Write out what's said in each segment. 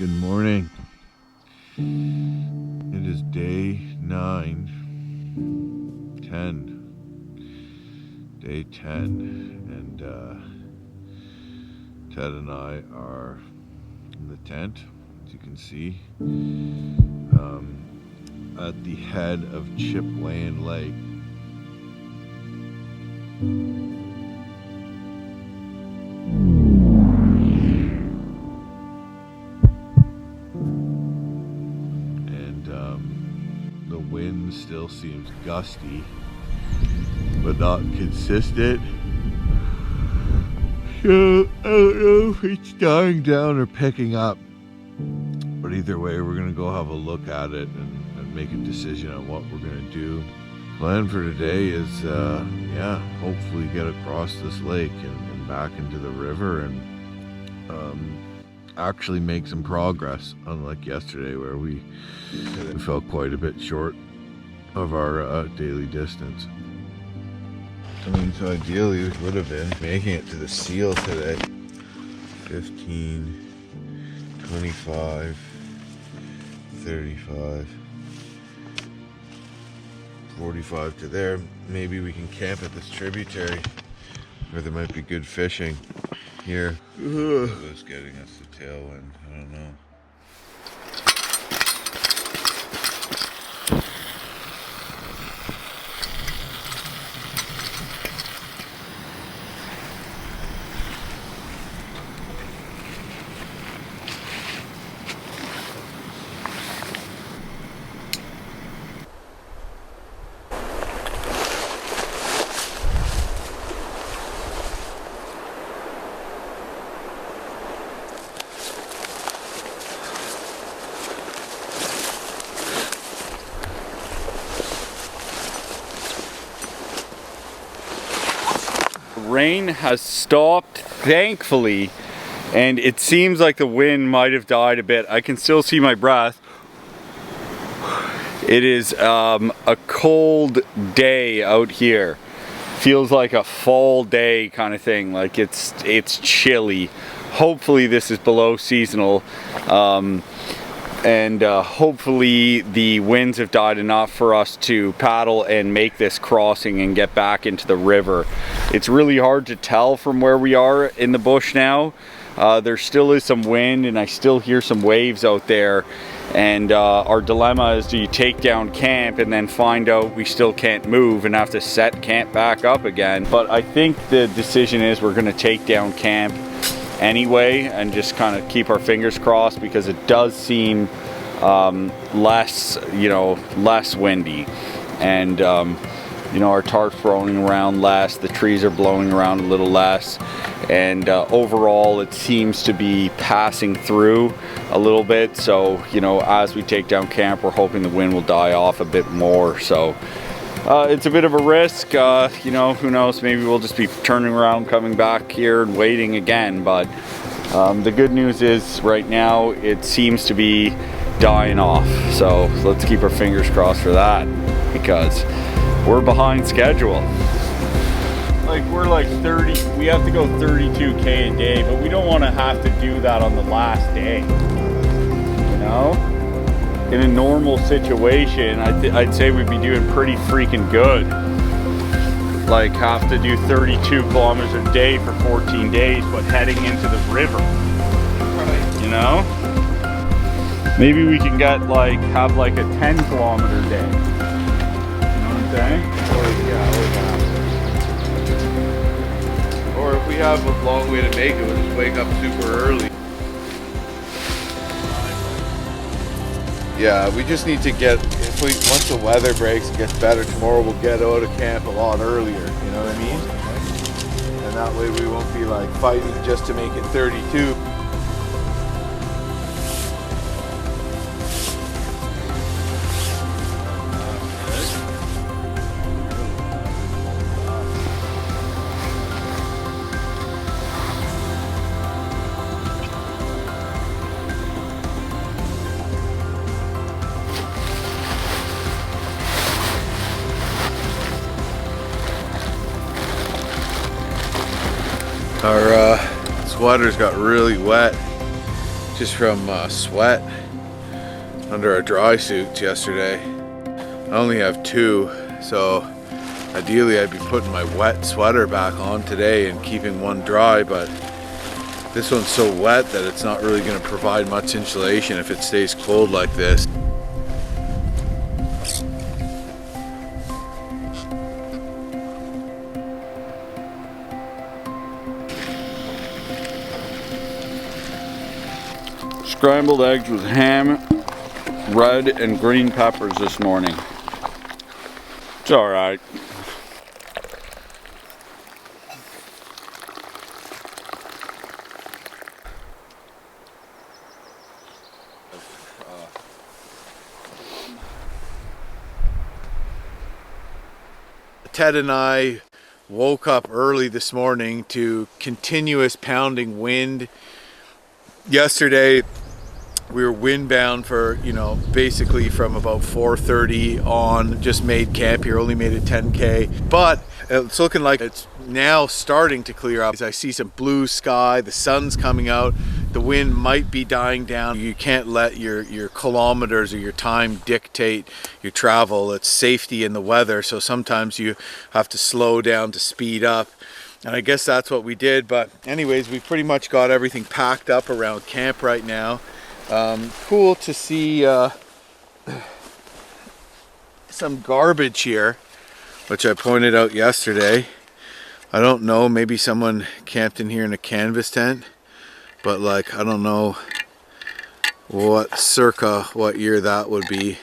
Good morning. It is day 10. Day 10, and Ted and I are in the tent, as you can see, at the head of Chipway Lake. The wind still seems gusty, but not consistent. So I don't know if it's dying down or picking up. But either way, we're gonna go have a look at it and make a decision on what we're gonna do. Plan for today is, hopefully get across this lake and back into the river and actually make some progress, unlike yesterday where we fell quite a bit short of our daily distance. I mean, so ideally we would have been making it to the seal today. 15, 25, 35, 45 to there. Maybe we can camp at this tributary where there might be good fishing here. Who's getting us the tailwind? I don't know. Rain has stopped, thankfully, and it seems like the wind might have died a bit. I can still see my breath. It is a cold day out here. Feels like a fall day kind of thing. Like it's chilly. Hopefully this is below seasonal. And hopefully the winds have died enough for us to paddle and make this crossing and get back into the river. It's really hard to tell from where we are in the bush now. There still is some wind and I still hear some waves out there. And our dilemma is, do you take down camp and then find out we still can't move and have to set camp back up again? But I think the decision is we're gonna take down camp anyway and just kind of keep our fingers crossed, because it does seem less windy, and our tarp's blowing around less, the trees are blowing around a little less, and overall it seems to be passing through a little bit. So as we take down camp, we're hoping the wind will die off a bit more. So it's a bit of a risk, who knows, maybe we'll just be turning around, coming back here and waiting again. But the good news is right now it seems to be dying off. So let's keep our fingers crossed for that, because we're behind schedule. Like we're like 30, we have to go 32K a day, but we don't want to have to do that on the last day, In a normal situation, I'd say we'd be doing pretty freaking good. Like have to do 32 kilometers a day for 14 days, but heading into the river. Maybe we can get have a 10 kilometer day. You know what I'm saying? Or if we have a long way to make it, we'll just wake up super early. Yeah, we just need to get, once the weather breaks and gets better tomorrow, we'll get out of camp a lot earlier, you know what I mean? And that way we won't be fighting just to make it 32. Our sweaters got really wet just from sweat under our dry suits yesterday. I only have 2, so ideally I'd be putting my wet sweater back on today and keeping one dry, but this one's so wet that it's not really going to provide much insulation if it stays cold like this. Scrambled eggs with ham, red and green peppers this morning. It's alright. Ted and I woke up early this morning to continuous pounding wind. Yesterday we were windbound for, basically from about 4:30 on, just made camp here, only made a 10K, but it's looking like it's now starting to clear up. I see some blue sky, the sun's coming out, the wind might be dying down. You can't let your kilometers or your time dictate your travel. It's safety in the weather, so sometimes you have to slow down to speed up. And I guess that's what we did, but anyways, we pretty much got everything packed up around camp right now. Cool to see some garbage here, which I pointed out yesterday. I don't know, maybe someone camped in here in a canvas tent, but like, I don't know what year that would be,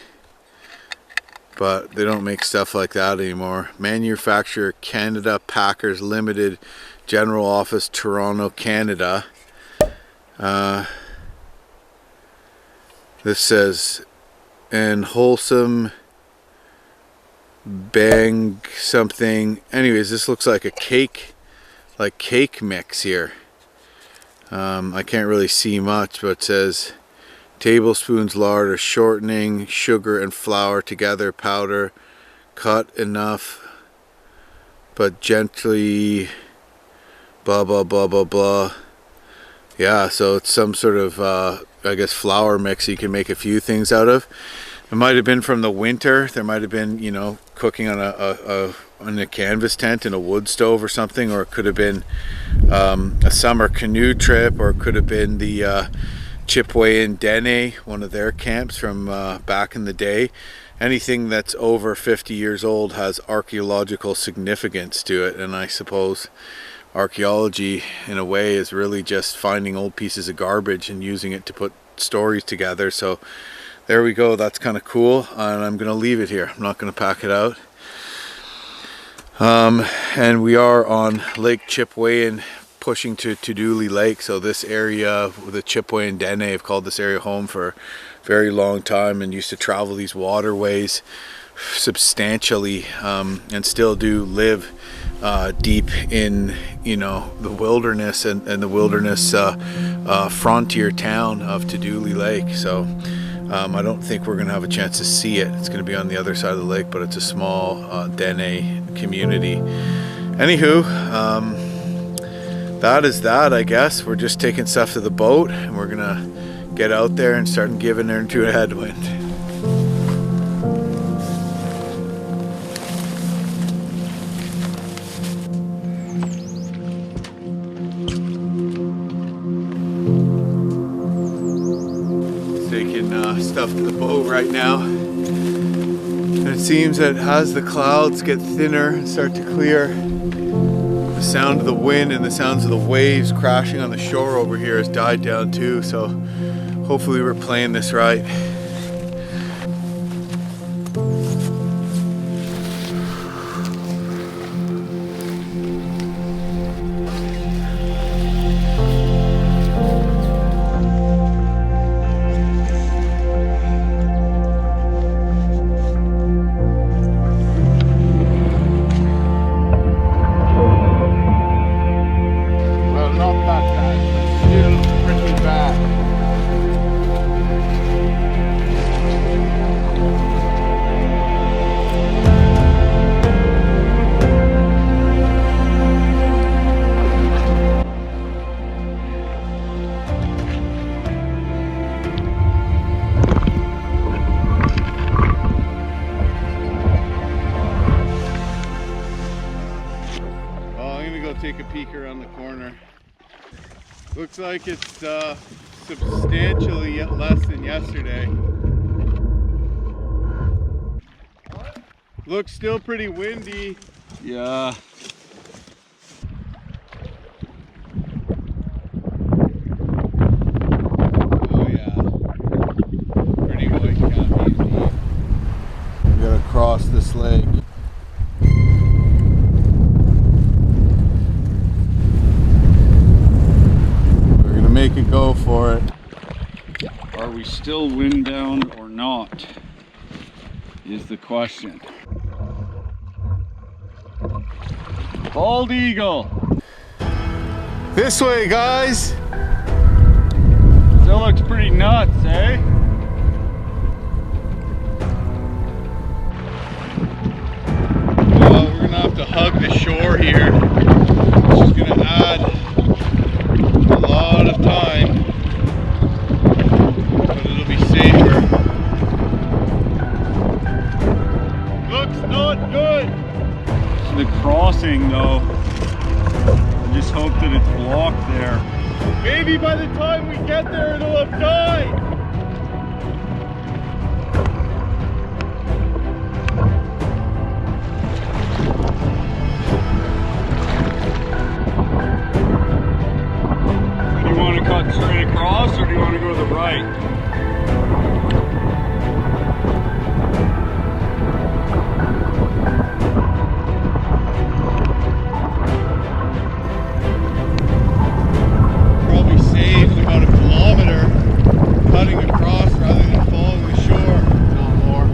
but they don't make stuff like that anymore. Manufacturer Canada Packers Limited, General Office, Toronto, Canada. This says, and wholesome bang something. Anyways, this looks like a cake mix here. I can't really see much, but it says tablespoons lard or shortening, sugar and flour together, powder, cut enough, but gently, blah, blah, blah, blah, blah. Yeah, so it's some sort of, I guess, flour mix you can make a few things out of. It might have been from the winter. There might have been, cooking on a canvas tent in a wood stove or something, or it could have been a summer canoe trip, or it could have been the Chipway in Dene, one of their camps from back in the day. Anything that's over 50 years old has archaeological significance to it, and I suppose archaeology in a way is really just finding old pieces of garbage and using it to put stories together. So there we go, that's kind of cool, and I'm gonna leave it here. I'm not gonna pack it out. And we are on Lake Chipway and pushing to Dooley Lake. So this area, the Chipway and Dene, have called this area home for a very long time and used to travel these waterways substantially, and still do live deep in the wilderness and the wilderness frontier town of Dooley Lake. So I don't think we're gonna have a chance to see it. It's gonna be on the other side of the lake, but it's a small Dene community. Anywho, that is that, I guess. We're just taking stuff to the boat and we're gonna get out there and start giving her into a headwind. Stuff to the boat right now, and it seems that as the clouds get thinner and start to clear, the sound of the wind and the sounds of the waves crashing on the shore over here has died down too. So hopefully we're playing this right. peek around the corner. Looks like it's substantially less than yesterday. Looks still pretty windy. Yeah. Oh yeah. Pretty white cap indeed. We gotta cross this lake. We're gonna make it go for it. Are we still windbound or not? Is the question. Bald eagle. This way, guys. Still looks pretty nuts, eh? Well, we're gonna have to hug the shore here, which is gonna add a lot of time, but it'll be safer. Looks not good. The crossing though, I just hope that it's blocked there. Maybe by the time we get there, it'll have died. Do you want to cut straight across or do you want to go to the right? Cutting across rather than following the shore. Not more.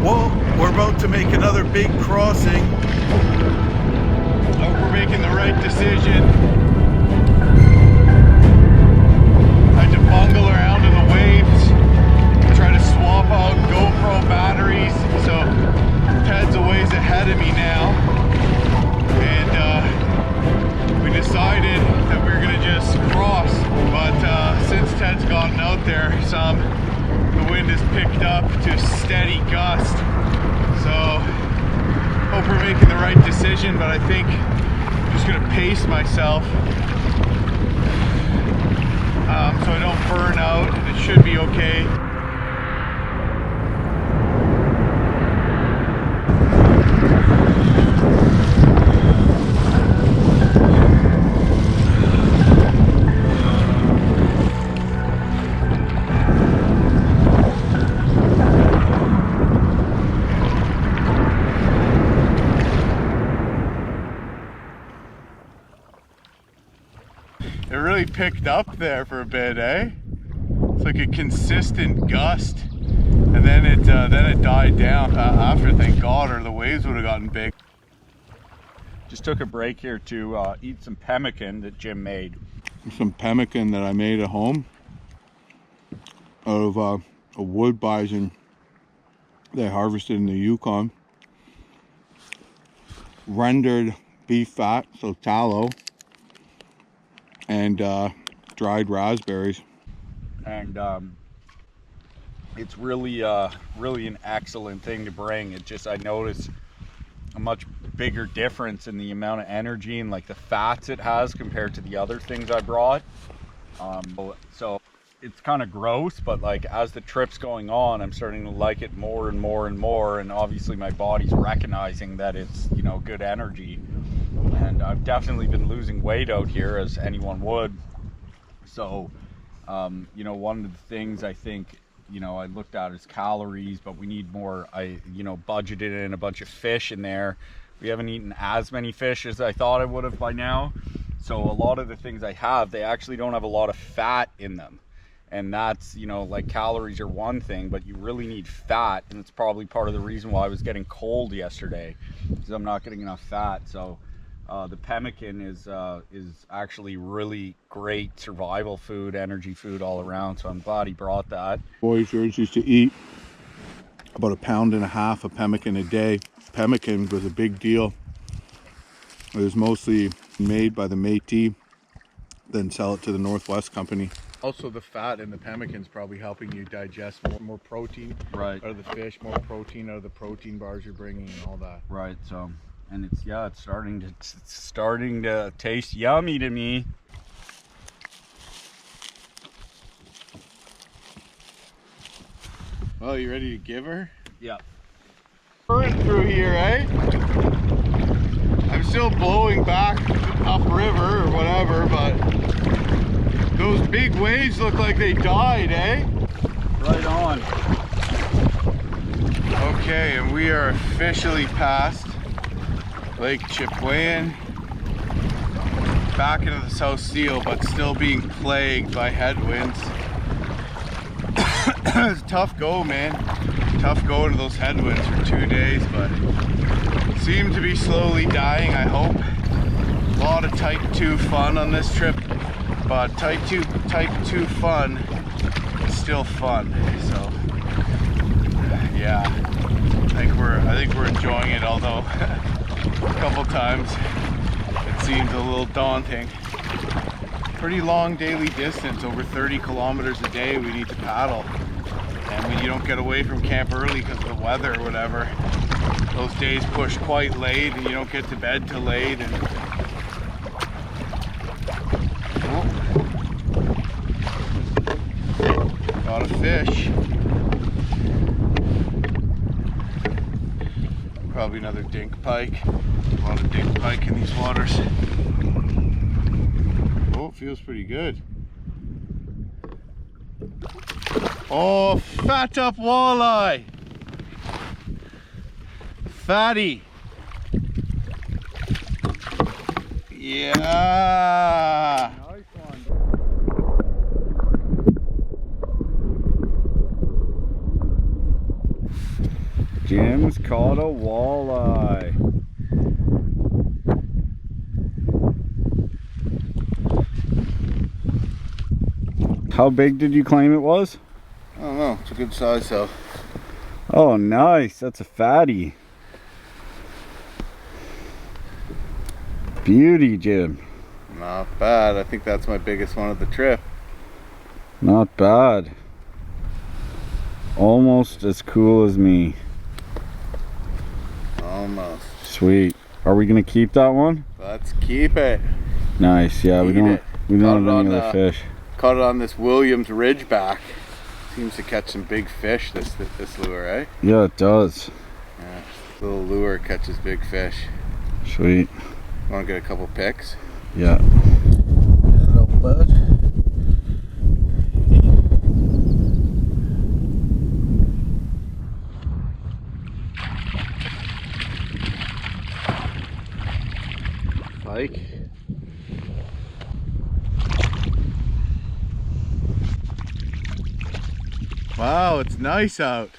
Well, we're about to make another big crossing. I hope we're making the right decision. Bungle around in the waves, try to swap out GoPro batteries, so Ted's a ways ahead of me now, and we decided that we were going to just cross, but since Ted's gotten out there some, the wind has picked up to steady gust, so hope we're making the right decision, but I think I'm just going to pace myself so I don't burn out, and it should be okay. It really picked up there for a bit, eh? It's like a consistent gust, and then it died down after. Thank God, or the waves would have gotten big. Just took a break here to eat some pemmican that Jim made. Some pemmican that I made at home out of a wood bison they harvested in the Yukon. Rendered beef fat, so tallow, and dried raspberries. And it's really really an excellent thing to bring. It just, I notice a much bigger difference in the amount of energy and like the fats it has compared to the other things I brought. So it's kind of gross, but like as the trip's going on, I'm starting to like it more and more and more, and obviously my body's recognizing that it's, you know, good energy. And I've definitely been losing weight out here, as anyone would. So you know, one of the things I think, you know, I looked at is calories, but we need more. I, you know, budgeted in a bunch of fish in there. We haven't eaten as many fish as I thought I would have by now. So a lot of the things I have, they actually don't have a lot of fat in them. And that's, you know, like calories are one thing, but you really need fat. And it's probably part of the reason why I was getting cold yesterday, because I'm not getting enough fat. So the pemmican is actually really great survival food, energy food all around. So I'm glad he brought that. Boys used to eat about 1.5 pounds of pemmican a day. Pemmican was a big deal It was mostly made by the Métis, then sell it to the Northwest Company. Also, the fat in the pemmican's probably helping you digest more protein Right. out of the fish, more protein out of the protein bars you're bringing and all that. Right. So, and it's starting to taste yummy to me. Well, you ready to give her? Yeah. Current through here, eh? I'm still blowing back upriver or whatever, but those big waves look like they died, eh? Right on. Okay, and we are officially past Lake Chipway, back into the South Seal, but still being plagued by headwinds. It's a tough go, man. Tough going to those headwinds for 2 days, but seem to be slowly dying, I hope. A lot of type 2 fun on this trip, but type 2 fun is still fun. So yeah, I think we're enjoying it, although a couple times it seems a little daunting. Pretty long daily distance, over 30 kilometers a day we need to paddle. And when you don't get away from camp early because of the weather or whatever, those days push quite late and you don't get to bed till late. And got a fish. Probably another dink pike. A lot of dink pike in these waters. Oh, it feels pretty good. Oh, fat up walleye. Fatty. Yeah. Nice one. Jim's caught a walleye. How big did you claim it was? I don't know, it's a good size though. Oh, nice. That's a fatty. Beauty, Jim. Not bad. I think that's my biggest one of the trip. Not bad. Almost as cool as me. Almost. Sweet. Are we gonna keep that one? Let's keep it. Nice. Yeah, we don't have any other fish. Caught it on this Williams Ridgeback. Seems to catch some big fish, this lure, eh? Yeah, it does. Yeah, little lure catches big fish. Sweet. Want to get a couple pics? Yeah. Little bud. Pike. Wow, it's nice out.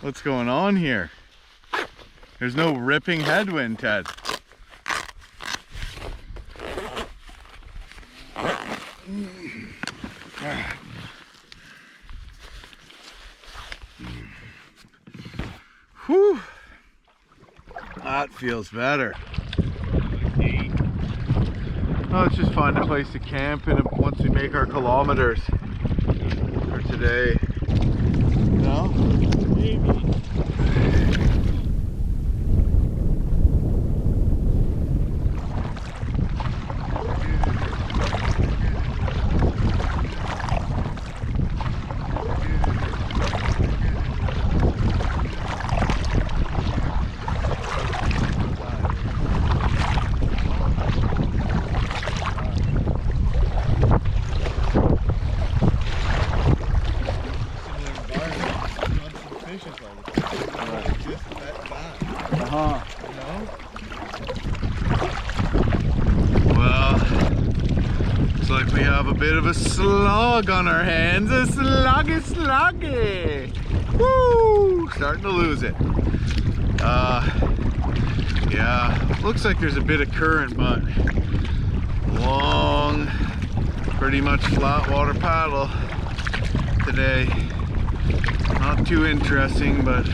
What's going on here? There's no ripping headwind, Ted. Whew. That feels better. Oh, let's just find a place to camp and once we make our kilometers for today. No? Maybe. Like we have a bit of a slug on our hands. A sluggy. Woo! Starting to lose it. Yeah, looks like there's a bit of current, but long, pretty much flat water paddle today. Not too interesting, but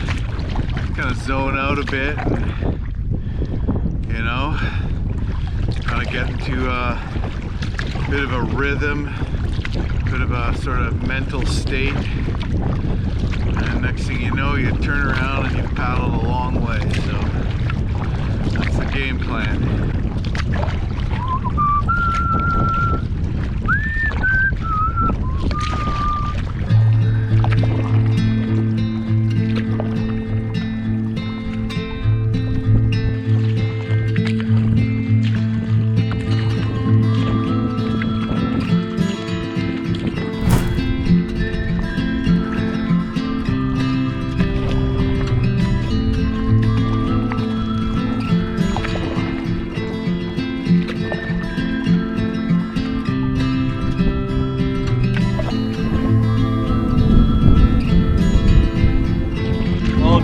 kind of zone out a bit. You know, kind of get into a bit of a rhythm, bit of a sort of mental state. And next thing you know, you turn around and you paddle a long way. So that's the game plan.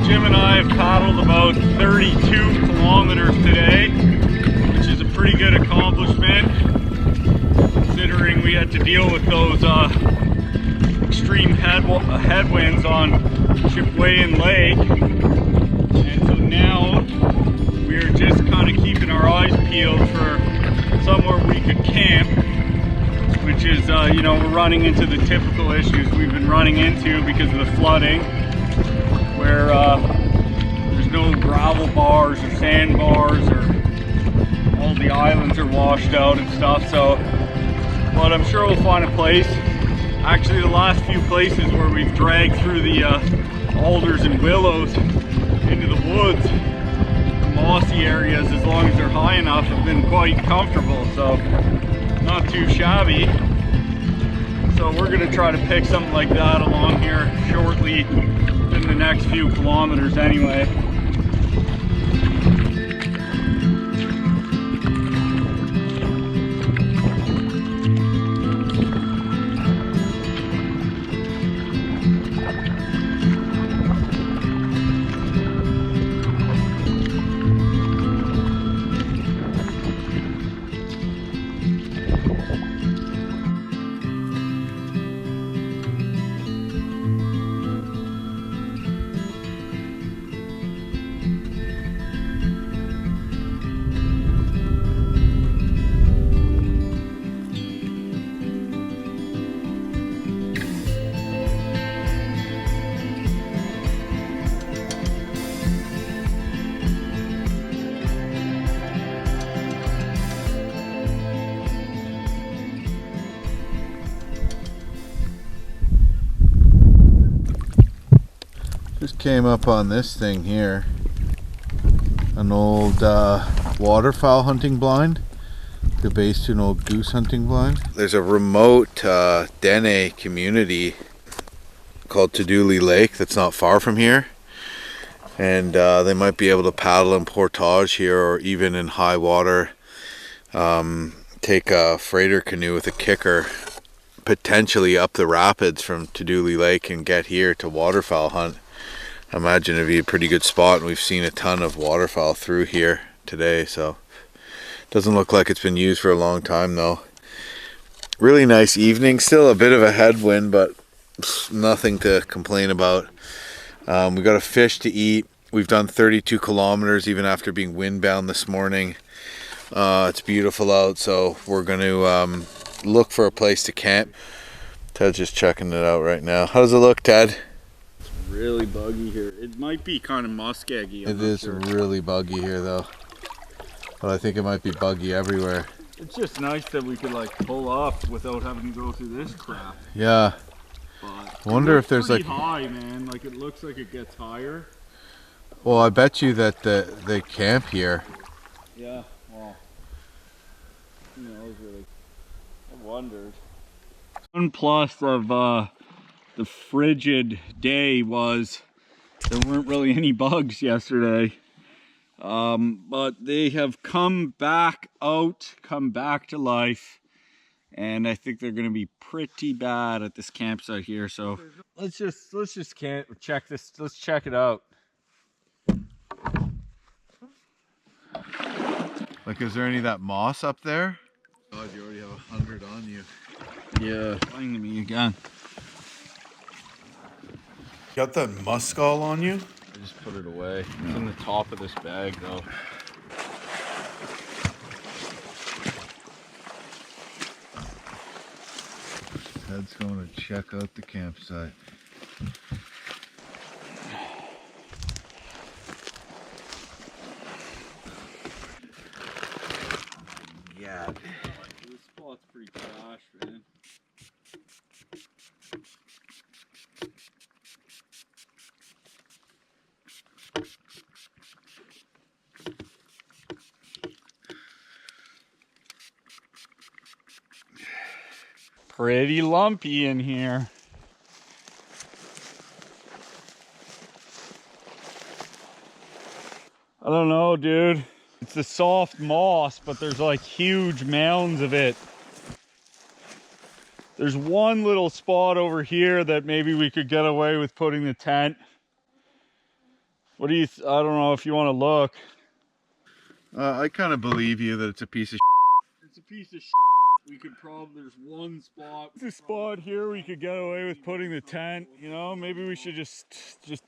Jim and I have paddled about 32 kilometers today, which is a pretty good accomplishment considering we had to deal with those extreme headwinds on Chipway and Lake. And so now we're just kind of keeping our eyes peeled for somewhere we could camp, which is, you know, we're running into the typical issues we've been running into because of the flooding, where there's no gravel bars or sandbars, or all the islands are washed out and stuff. So, but I'm sure we'll find a place. Actually, the last few places where we've dragged through the alders and willows into the woods, the mossy areas, as long as they're high enough, have been quite comfortable. So, not too shabby. So we're gonna try to pick something like that along here shortly in the next few kilometers anyway. Just came up on this thing here, an old waterfowl hunting blind, the base to an old goose hunting blind. There's a remote Dene community called Tuduli Lake that's not far from here, and they might be able to paddle in portage here, or even in high water take a freighter canoe with a kicker potentially up the rapids from Tuduli Lake and get here to waterfowl hunt. I imagine it'd be a pretty good spot, and we've seen a ton of waterfowl through here today, so doesn't look like it's been used for a long time though. Really nice evening, still a bit of a headwind, but nothing to complain about. We got a fish to eat. We've done 32 kilometers even after being windbound this morning. It's beautiful out, so we're going to look for a place to camp. Ted's just checking it out right now. How does it look, Ted? Really buggy here. It might be kind of muskeggy. It is really buggy here though, but I think it might be buggy everywhere. It's just nice that we could like pull up without having to go through this crap. Yeah. But I wonder if there's like high, man. Like it looks like it gets higher. Well, I bet you that they camp here. Yeah. Well, who knows really? I wondered. One plus of the frigid day was there weren't really any bugs yesterday, but they have come back to life, and I think they're going to be pretty bad at this campsite here. So let's just check this. Let's check it out. Like, is there any of that moss up there? God, you already have 100 on you. Yeah, flying to me again. Got that muskal on you? I just put it away. It's in the top of this bag though. Ted's going to check out the campsite. Yeah. This spot's pretty trash, man. Pretty lumpy in here. I don't know, dude. It's the soft moss, but there's like huge mounds of it. There's one little spot over here that maybe we could get away with putting the tent. What do you, I don't know if you want to look. I kind of believe you that it's a piece of It's a piece of shit. We could probably, there's one spot. There's a spot here we could get away with putting the tent, you know? Maybe we should just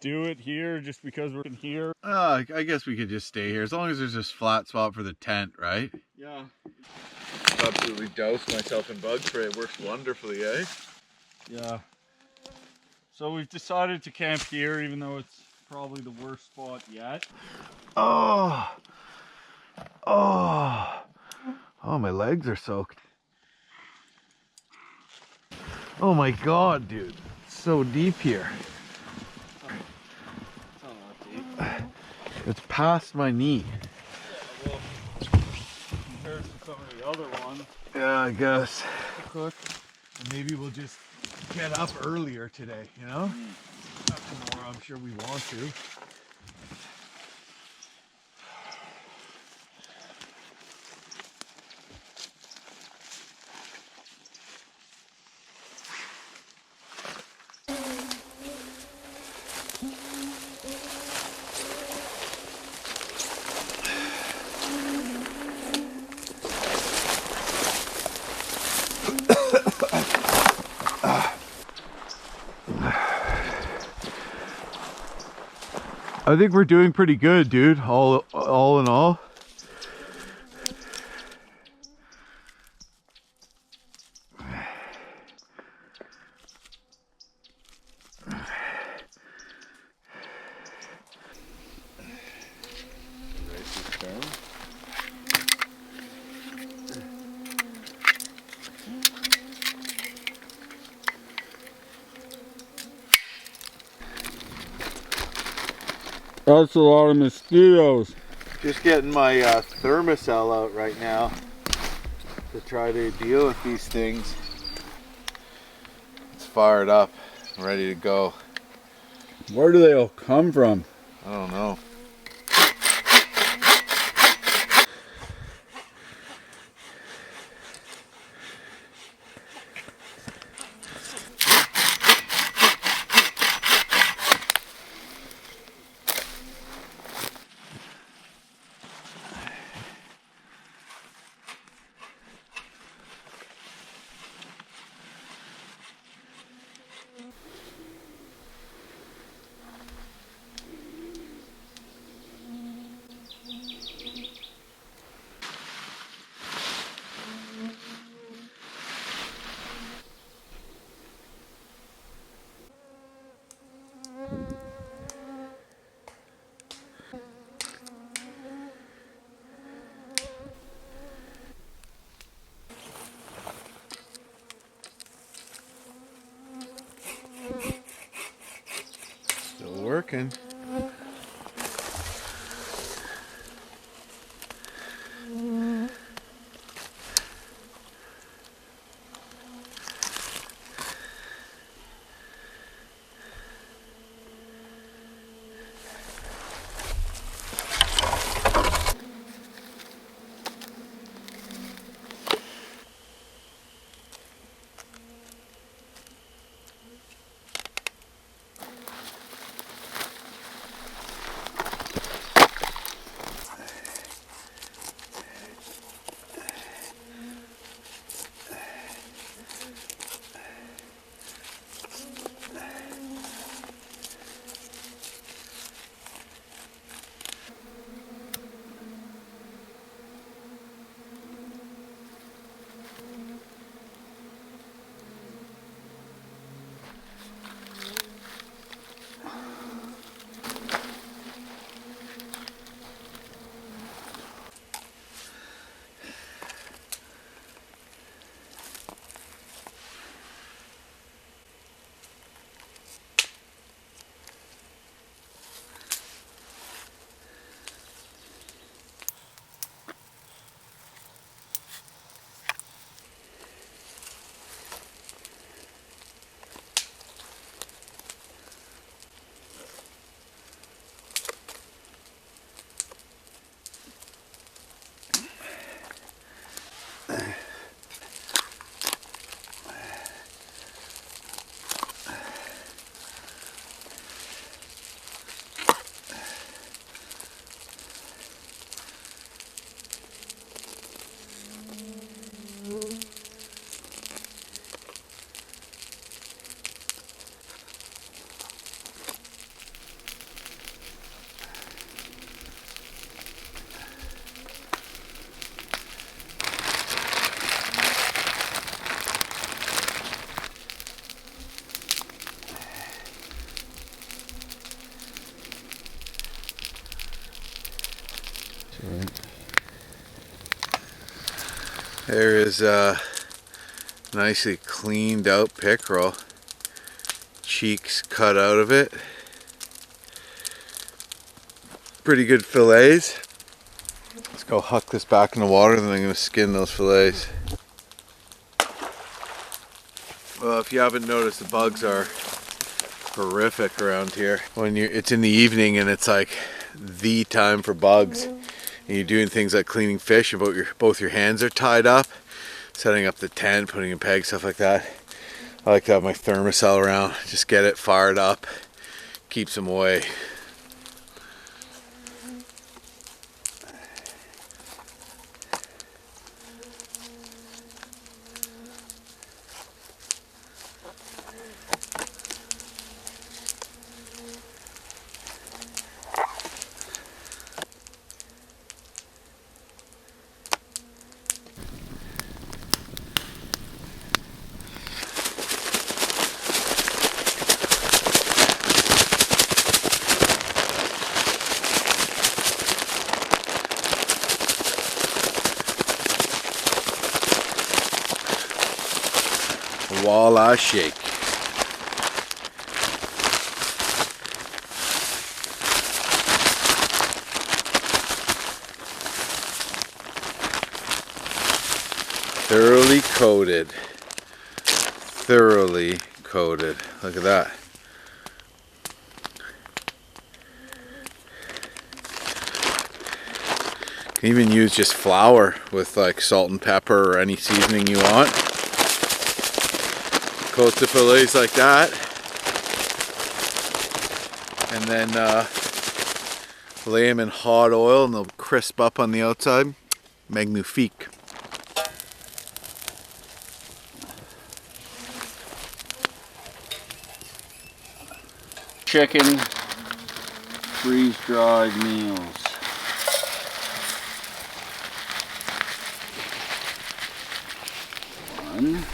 do it here just because we're in here. I guess we could just stay here as long as there's this flat spot for the tent, right? Yeah. Absolutely doused myself in bug spray. It works wonderfully, eh? Yeah. So we've decided to camp here even though it's probably the worst spot yet. Oh, my legs are soaked. Oh my God, dude. It's so deep here. It's past my knee. Yeah, well, compared to some of the other ones. Yeah, I guess. Cook. And maybe we'll just get up earlier today, you know? Not tomorrow, I'm sure we want to. I think we're doing pretty good, dude. All in all. That's a lot of mosquitoes. Just getting my thermocell out right now to try to deal with these things. It's fired up, ready to go. Where do they all come from? I don't know. Still working. There is a nicely cleaned out pickerel. Cheeks cut out of it. Pretty good fillets. Let's go huck this back in the water, then I'm going to skin those fillets. Well, if you haven't noticed, the bugs are horrific around here. When it's in the evening and it's like the time for bugs, and you're doing things like cleaning fish, and both your hands are tied up, setting up the tent, putting in pegs, stuff like that. I like to have my thermocell around, just get it fired up, keeps them away. Walleye shake. Thoroughly coated. Thoroughly coated. Look at that. You can even use just flour with like salt and pepper or any seasoning you want. Coat the fillets like that, and then lay them in hot oil and they'll crisp up on the outside. Magnifique. Chicken freeze-dried meals. One.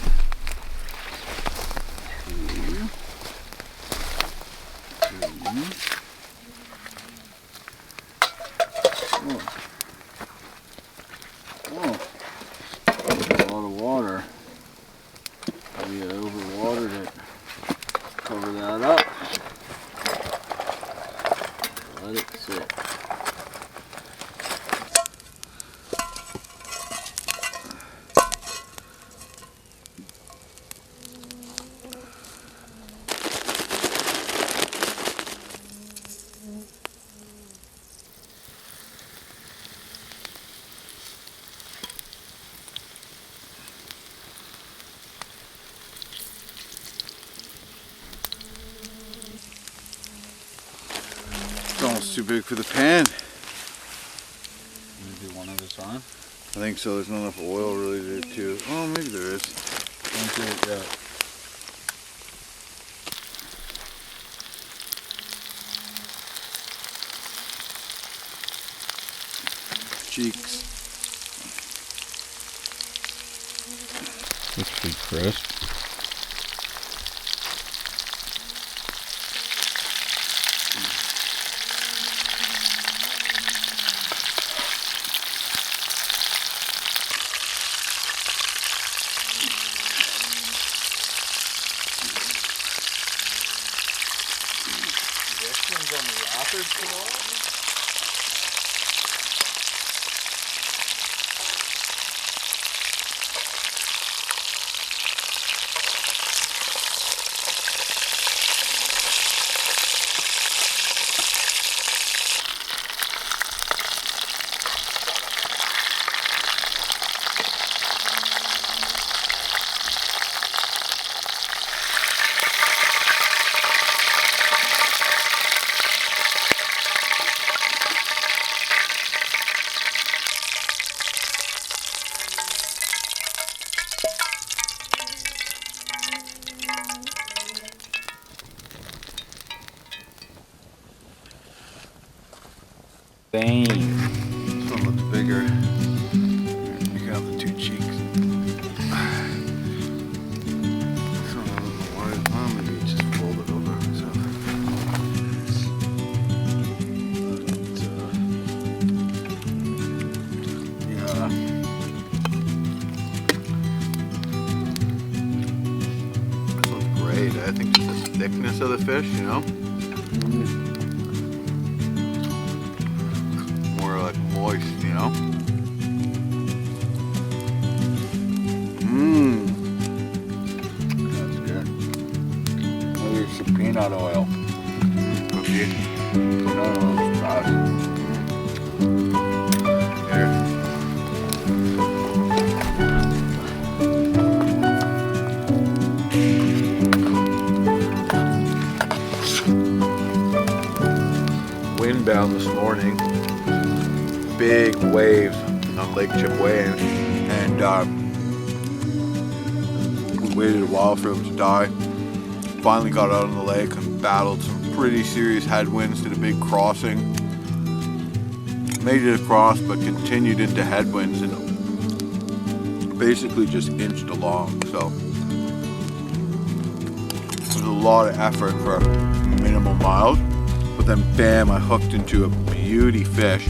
Let it sit. It's almost too big for the pan. Maybe one at a time. I think so. There's not enough oil really to. Oh, maybe there is. Yeah. Cheeks. Looks pretty crisp. On the wrappers tomorrow? Dang. This one looks bigger. Pick out the two cheeks. This one a little wide. Well, maybe just fold it over itself. But, yeah. I think just the thickness of the fish, you know? More like moist, you know? That's good. Here's some peanut oil. Okay. Peanut oil is best. Here. Windbound this morning. Big waves on Lake Chipway, and we waited a while for them to die. Finally got out on the lake and battled some pretty serious headwinds, did a big crossing. Made it across, but continued into headwinds and basically just inched along. So it was a lot of effort for minimal miles. But then bam, I hooked into a beauty fish.